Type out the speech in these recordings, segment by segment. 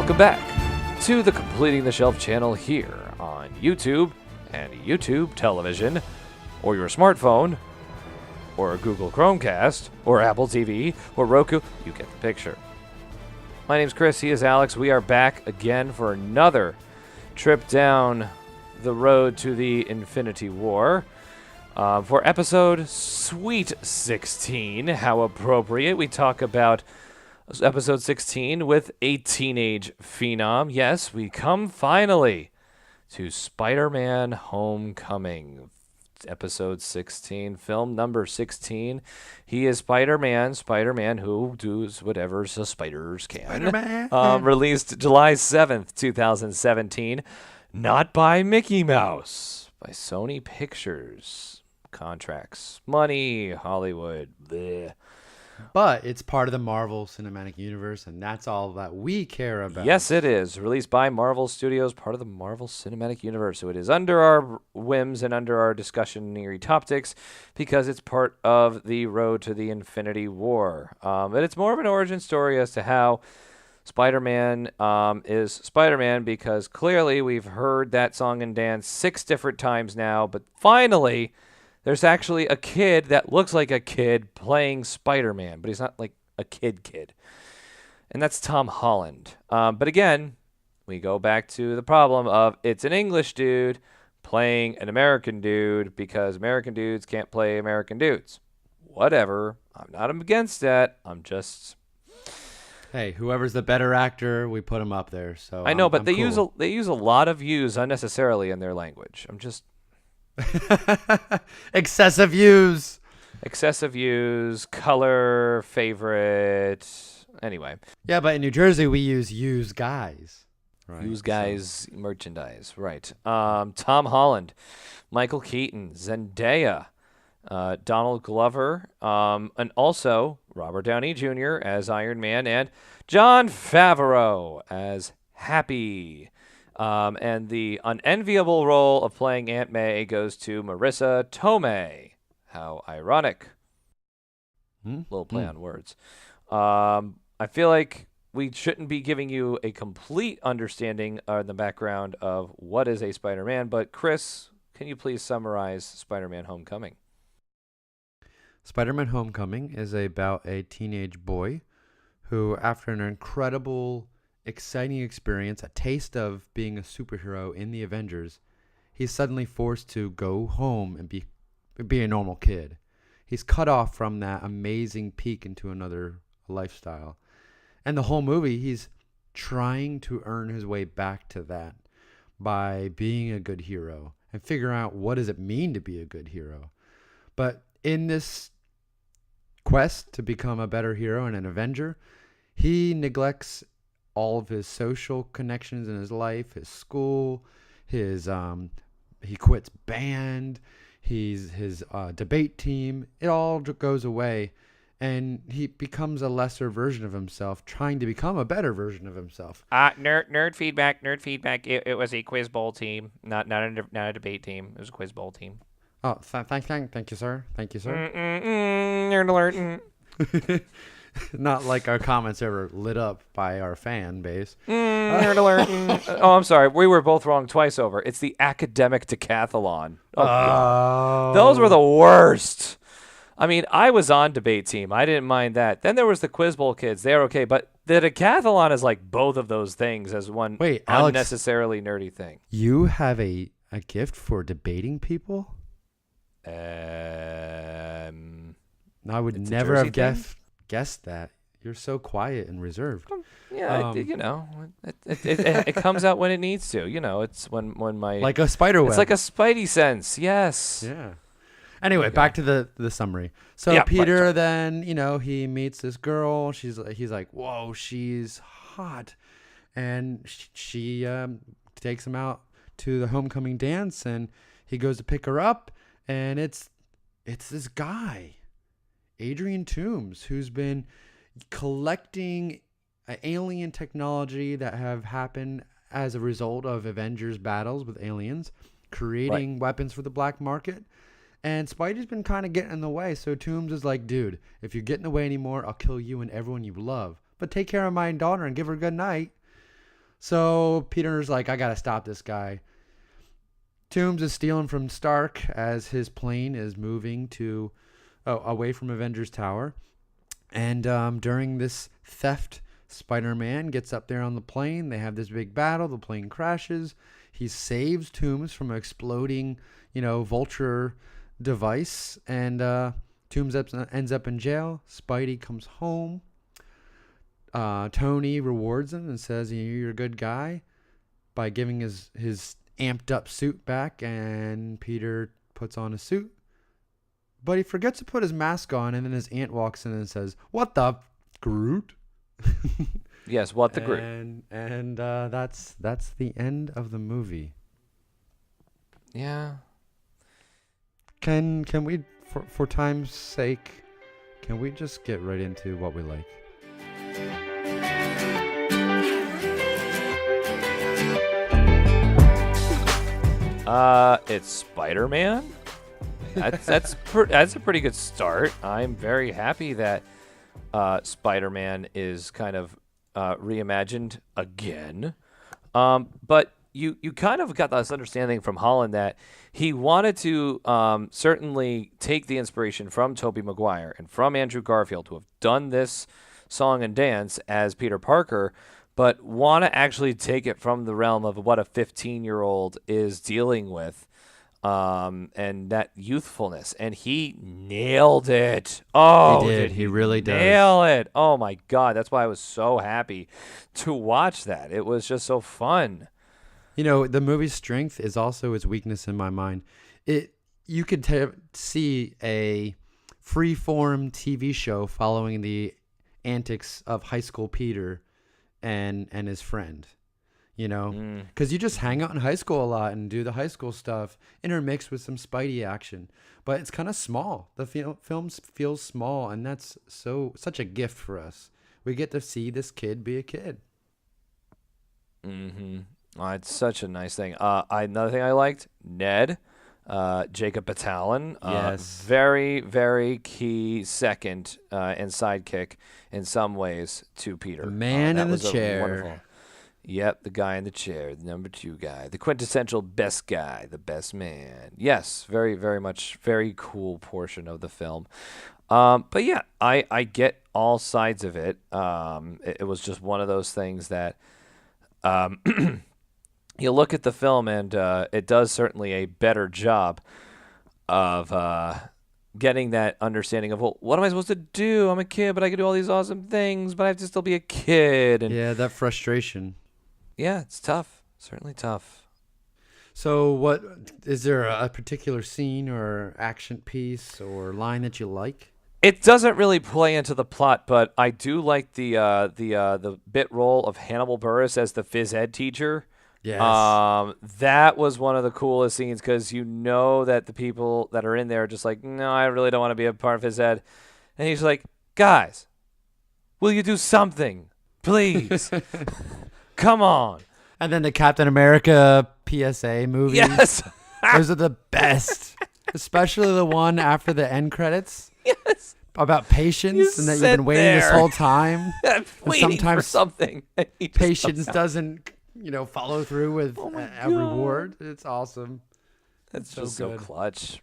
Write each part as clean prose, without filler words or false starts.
Welcome back to the Completing the Shelf channel here on YouTube and YouTube television, or your smartphone, or a Google Chromecast, or Apple TV, or Roku. You get the picture. My name's Chris. He is Alex. We are back again for another trip down the road to the Infinity War. For episode Sweet 16, how appropriate. We talk about episode 16 with a teenage phenom. Yes, we come finally to Spider-Man Homecoming. Episode 16, film number 16. He is Spider-Man who does whatever the spiders can. Spider-Man. Released July 7th, 2017. Not by Mickey Mouse, by Sony Pictures. Contracts, money, Hollywood. Bleh. But it's part of the Marvel Cinematic Universe, and that's all that we care about. Yes, it is. Released by Marvel Studios, part of the Marvel Cinematic Universe. So it is under our whims and under our discussionary topics because it's part of the road to the Infinity War. But it's more of an origin story as to how Spider-Man is Spider-Man, because clearly we've heard that song and dance 6 different times now, but finally there's actually a kid that looks like a kid playing Spider-Man, but he's not like a kid. And that's Tom Holland. But again, we go back to the problem of it's an English dude playing an American dude because American dudes can't play American dudes. Whatever. I'm not against that. I'm just... Hey, whoever's the better actor, we put him up there. So I know, but they cool. use a lot of views unnecessarily in their language. I'm just... Excessive use, color, favorite. Anyway. Yeah, but in New Jersey we use guys. Right. Use guys merchandise. Right. Tom Holland, Michael Keaton, Zendaya, Donald Glover, and also Robert Downey Jr. as Iron Man, and Jon Favreau as Happy. And the unenviable role of playing Aunt May goes to Marissa Tomei. How ironic. Little play on words. I feel like we shouldn't be giving you a complete understanding of the background of what is a Spider-Man, but Chris, can you please summarize Spider-Man Homecoming? Spider-Man Homecoming is about a teenage boy who, after an incredible, exciting experience, a taste of being a superhero in the Avengers, he's suddenly forced to go home and be a normal kid. He's cut off from that amazing peak into another lifestyle. And the whole movie, he's trying to earn his way back to that by being a good hero and figuring out what does it mean to be a good hero. But in this quest to become a better hero and an Avenger, he neglects all of his social connections in his life, his school, his he quits band, his debate team. It all goes away, and he becomes a lesser version of himself, trying to become a better version of himself. Nerd feedback. It was a quiz bowl team, not a debate team. It was a quiz bowl team. Oh, thank you, sir. Thank you, sir. Nerd alert. Not like our comments ever lit up by our fan base. Nerd alert. Oh, I'm sorry. We were both wrong twice over. It's the academic decathlon. Oh, God. Those were the worst. I mean, I was on debate team. I didn't mind that. Then there was the Quiz Bowl kids. They're okay. But the decathlon is like both of those things as one unnecessarily nerdy thing. You have a gift for debating people? I would never have guessed that. You're so quiet and reserved. Yeah, it comes out when it needs to. It's when my like a spider web. It's like a Spidey sense. Yes. Yeah. Anyway, back to the summary. So Peter then, he meets this girl. He's like, whoa, she's hot, and she takes him out to the homecoming dance, and he goes to pick her up, and it's this guy, Adrian Toomes, who's been collecting alien technology that have happened as a result of Avengers battles with aliens, creating weapons for the black market. And Spidey's been kind of getting in the way. So Toomes is like, dude, if you get in the way anymore, I'll kill you and everyone you love. But take care of my daughter and give her a good night. So Peter's like, I gotta stop this guy. Toomes is stealing from Stark as his plane is moving away from Avengers Tower. And during this theft, Spider-Man gets up there on the plane. They have this big battle. The plane crashes. He saves Toomes from an exploding, vulture device. And Toomes ends up in jail. Spidey comes home. Tony rewards him and says, you're a good guy, by giving his amped up suit back. And Peter puts on a suit. But he forgets to put his mask on, and then his aunt walks in and says, "What the Groot?" Yes, what the Groot. And that's the end of the movie. Yeah. Can we, for time's sake, can we just get right into what we like? It's Spider-Man. That's a pretty good start. I'm very happy that Spider-Man is kind of reimagined again. But you kind of got this understanding from Holland that he wanted to certainly take the inspiration from Tobey Maguire and from Andrew Garfield, who have done this song and dance as Peter Parker, but want to actually take it from the realm of what a 15-year-old is dealing with. And that youthfulness, and he nailed it. Oh, he did. He really does nail it. Oh my God, that's why I was so happy to watch that. It was just so fun. The movie's strength is also its weakness in my mind. You could see a free-form TV show following the antics of high school Peter and his friend. Because you just hang out in high school a lot and do the high school stuff intermixed with some Spidey action. But it's kind of small. The film feels small, and that's such a gift for us. We get to see this kid be a kid. Mm-hmm. Oh, it's such a nice thing. Another thing I liked, Ned, Jacob Batalon. Yes. Very, very key second and sidekick in some ways to Peter. The man in the chair. Wonderful. Yep, the guy in the chair, the number 2 guy, the quintessential best guy, the best man. Yes, very, very much, very cool portion of the film. But yeah, I get all sides of it. It was just one of those things that you look at the film and it does certainly a better job of getting that understanding of, well, what am I supposed to do? I'm a kid, but I can do all these awesome things, but I have to still be a kid. And yeah, that frustration. Yeah, it's tough. Certainly tough. So what is there a particular scene or action piece or line that you like? It doesn't really play into the plot, but I do like the bit role of Hannibal Buress as the phys ed teacher. Yes. That was one of the coolest scenes because that the people that are in there are just like, no, I really don't want to be a part of phys ed. And he's like, guys, will you do something, please? Come on. And then the Captain America PSA movies. Yes. Those are the best. Especially the one after the end credits. Yes. About patience and that you've been waiting this whole time. Waiting for something. Patience doesn't, follow through with a reward. It's awesome. That's just so clutch.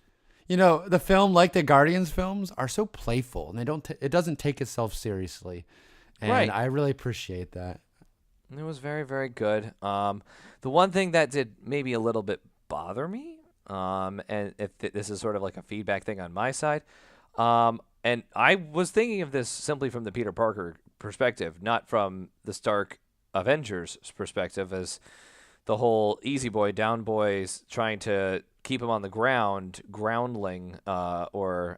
The film, like the Guardians films, are so playful and it doesn't take itself seriously. And right. I really appreciate that. It was very, very good. The one thing that did maybe a little bit bother me, and if this is sort of like a feedback thing on my side, and I was thinking of this simply from the Peter Parker perspective, not from the Stark Avengers perspective, as the whole easy boy, down boys trying to keep him on the ground, groundling or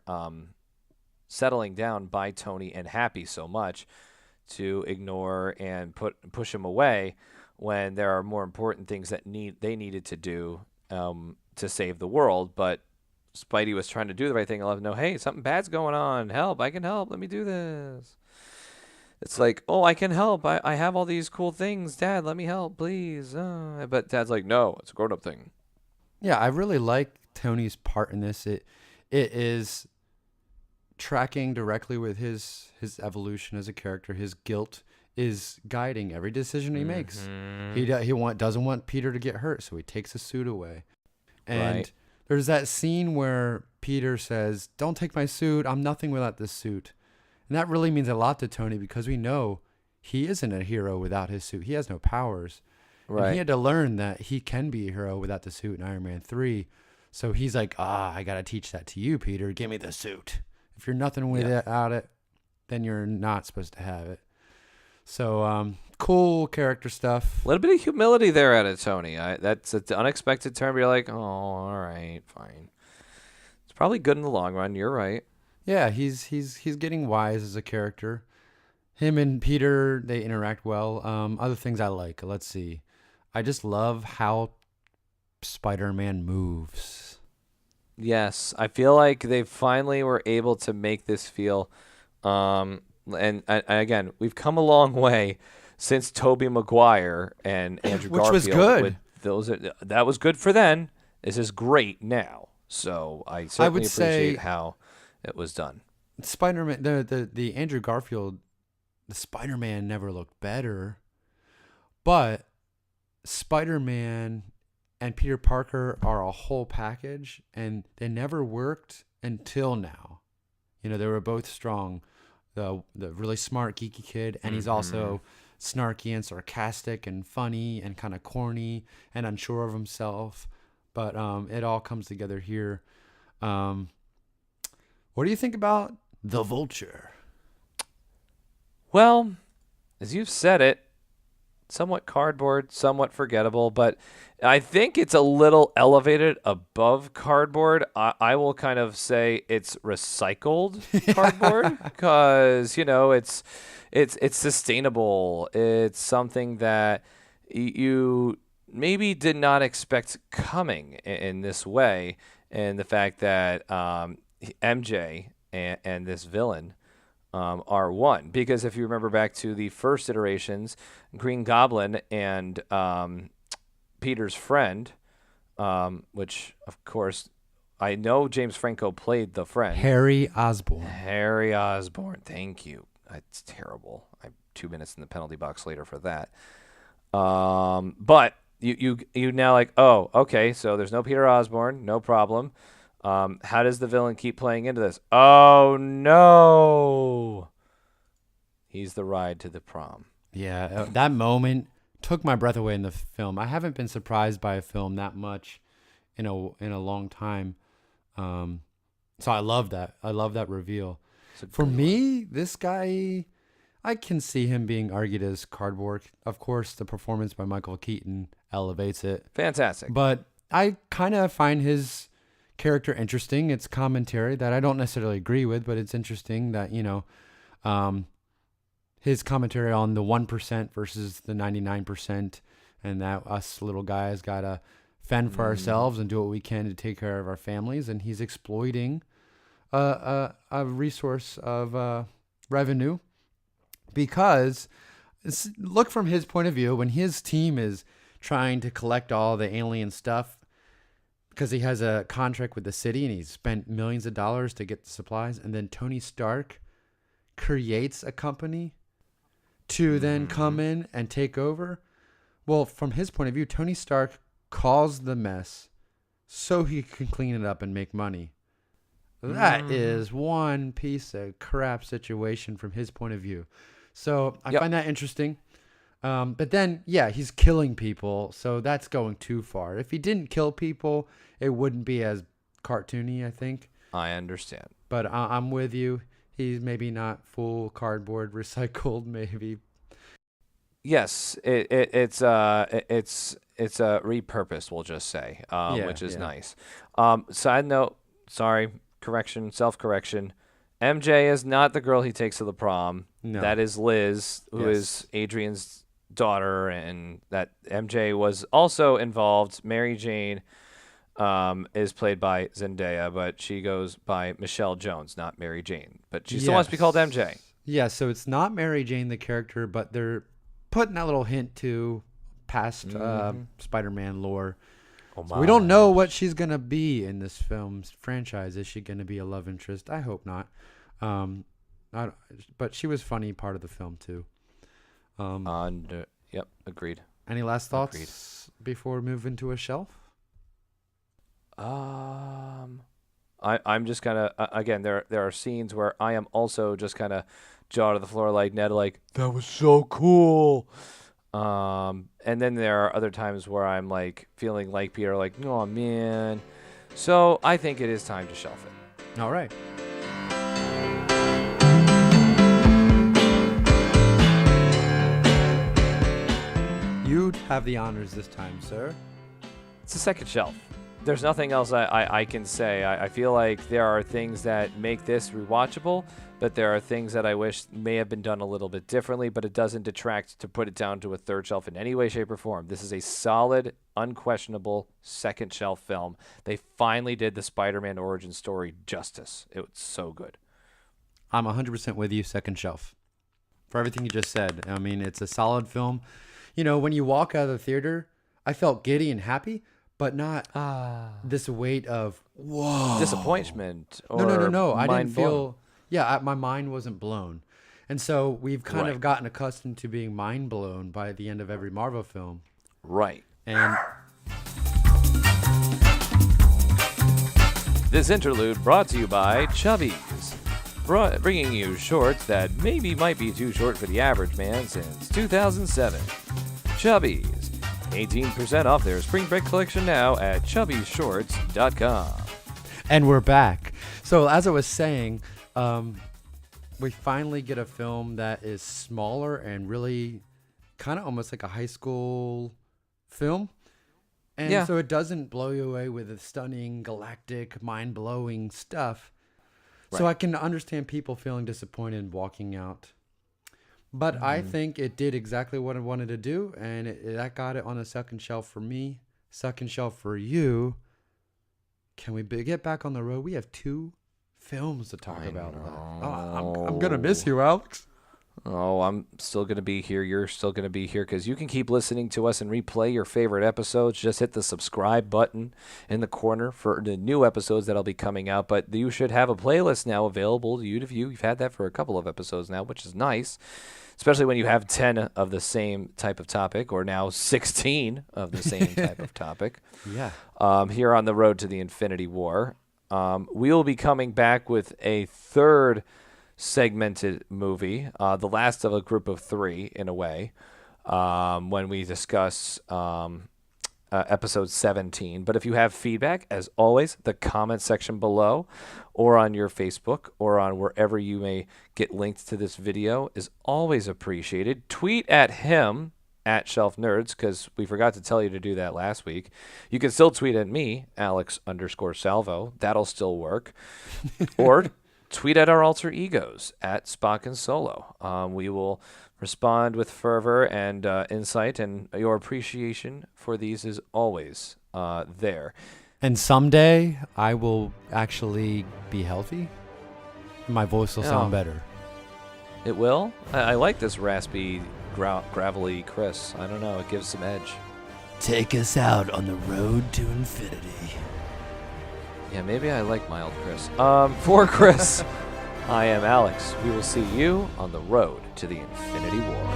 settling down by Tony and Happy so much to ignore and push him away when there are more important things that they needed to do to save the world. But Spidey was trying to do the right thing. No, hey, something bad's going on. Help! I can help. Let me do this. It's like, oh, I can help. I have all these cool things. Dad, let me help, please. But Dad's like, no, it's a grown-up thing. Yeah, I really like Tony's part in this. It is tracking directly with his evolution as a character, his guilt is guiding every decision he makes. He doesn't want Peter to get hurt, so he takes the suit away. And Right. there's that scene where Peter says, "Don't take my suit. I'm nothing without this suit." And that really means a lot to Tony because we know he isn't a hero without his suit. He has no powers. And Right. he had to learn that he can be a hero without the suit in Iron Man 3. So he's like, I got to teach that to you, Peter. Give me the suit. If you're nothing without it, then you're not supposed to have it. So cool character stuff. A little bit of humility there out of Tony. That's an unexpected turn, but you're like, oh, all right, fine. It's probably good in the long run. You're right. Yeah, he's getting wise as a character. Him and Peter, they interact well. Other things I like. Let's see. I just love how Spider-Man moves. Yes, I feel like they finally were able to make this feel. And again, we've come a long way since Tobey Maguire and Andrew Which Garfield. was good. That was good for then. This is great now. So I certainly would say appreciate how it was done. Spider-Man, the Andrew Garfield, the Spider-Man never looked better, but Spider-Man and Peter Parker are a whole package, and they never worked until now. You know, they were both strong. The really smart, geeky kid, and he's also snarky and sarcastic and funny and kind of corny and unsure of himself. But it all comes together here. What do you think about the Vulture? Well, as you've said it, somewhat cardboard, somewhat forgettable, but I think it's a little elevated above cardboard. I will kind of say it's recycled cardboard because, you know, it's sustainable. It's something that you maybe did not expect coming in this way, and the fact that MJ and this villain are one. Because if you remember back to the first iterations, Green Goblin and Peter's friend, which, of course, I know James Franco played the friend. Harry Osborn. Harry Osborn. Thank you. It's terrible. I'm 2 minutes in the penalty box later for that. But you now like, oh, okay, so there's no Peter Osborn, no problem. How does the villain keep playing into this? Oh, no. He's the ride to the prom. Yeah, that moment took my breath away in the film. I haven't been surprised by a film that much in a long time. So I love that. I love that reveal. For me, this guy, I can see him being argued as cardboard. Of course, the performance by Michael Keaton elevates it. Fantastic. But I kind of find his character interesting. It's commentary that I don't necessarily agree with, but it's interesting that, you know, his commentary on the 1% versus the 99%, and that us little guys got to fend for ourselves and do what we can to take care of our families. And he's exploiting a resource of revenue because look from his point of view, when his team is trying to collect all the alien stuff because he has a contract with the city and he's spent millions of dollars to get the supplies, and then Tony Stark creates a company to then come in and take over. Well, from his point of view, Tony Stark caused the mess so he can clean it up and make money. That is one piece of crap situation from his point of view. So I find that interesting. But then, yeah, he's killing people, so that's going too far. If he didn't kill people, it wouldn't be as cartoony, I think. I understand. But I'm with you. He's maybe not full cardboard, recycled, maybe. Yes, it's repurposed, we'll just say, which is nice. Side note, self-correction. MJ is not the girl he takes to the prom. No. That is Liz, who is Adrian's daughter, and that MJ was also involved. Mary Jane is played by Zendaya, but she goes by Michelle Jones, not Mary Jane. But she still wants to be called MJ. Yeah, so it's not Mary Jane, the character, but they're putting that little hint to past Spider-Man lore. So we don't know what she's going to be in this film's franchise. Is she going to be a love interest? I hope not. But she was funny part of the film, too. Yep, agreed. Any last thoughts Agreed. before we move into a shelf? I'm just kind of again. There are scenes where I am also just kind of jaw to the floor like Ned, like that was so cool. And then there are other times where I'm like feeling like Peter, like, oh man. So I think it is time to shelf it. All right. You'd have the honors this time, sir. It's the second shelf. There's nothing else I can say. I feel like there are things that make this rewatchable, but there are things that I wish may have been done a little bit differently, but it doesn't detract to put it down to a third shelf in any way, shape, or form. This is a solid, unquestionable second shelf film. They finally did the Spider-Man origin story justice. It was so good. I'm 100% with you, second shelf. For everything you just said. I mean, it's a solid film. You know, when you walk out of the theater, I felt giddy and happy, but not this weight of, whoa. Disappointment. Or No. I didn't feel, blown. my mind wasn't blown. And so we've kind of gotten accustomed to being mind blown by the end of every Marvel film. Right. And this interlude brought to you by Chubbies, bringing you shorts that maybe might be too short for the average man since 2007. Chubbies, 18% off their spring break collection now at chubbyshorts.com. And we're back. So as I was saying, we finally get a film that is smaller and really kind of almost like a high school film. And so it doesn't blow you away with the stunning, galactic, mind-blowing stuff. Right. So I can understand people feeling disappointed walking out. But I think it did exactly what I wanted to do, and that got it on the second shelf for me. Second shelf for you. Can we get back on the road? We have 2 films to talk about. Oh, I'm going to miss you, Alex. Oh, I'm still going to be here. You're still going to be here because you can keep listening to us and replay your favorite episodes. Just hit the subscribe button in the corner for the new episodes that'll be coming out. But you should have a playlist now available to you to view. You've had that for a couple of episodes now, which is nice, especially when you have 10 of the same type of topic, or now 16 of the same type of topic. Yeah. Here on the road to the Infinity War. We will be coming back with a third segmented movie, the last of a group of 3 in a way, when we discuss episode 17. But if you have feedback, as always, the comment section below or on your Facebook or on wherever you may get linked to this video is always appreciated. Tweet at him at Shelf Nerds, because we forgot to tell you to do that last week. You can still tweet at me, Alex_Salvo. That'll still work. Or tweet at our alter egos at Spock and Solo. We will respond with fervor and insight, and your appreciation for these is always there. And someday I will actually be healthy. My voice will sound better. It will? I like this raspy, gravelly Chris. I don't know. It gives some edge. Take us out on the road to infinity. Yeah, maybe I like mild Chris. For Chris, I am Alex. We will see you on the road to the Infinity War.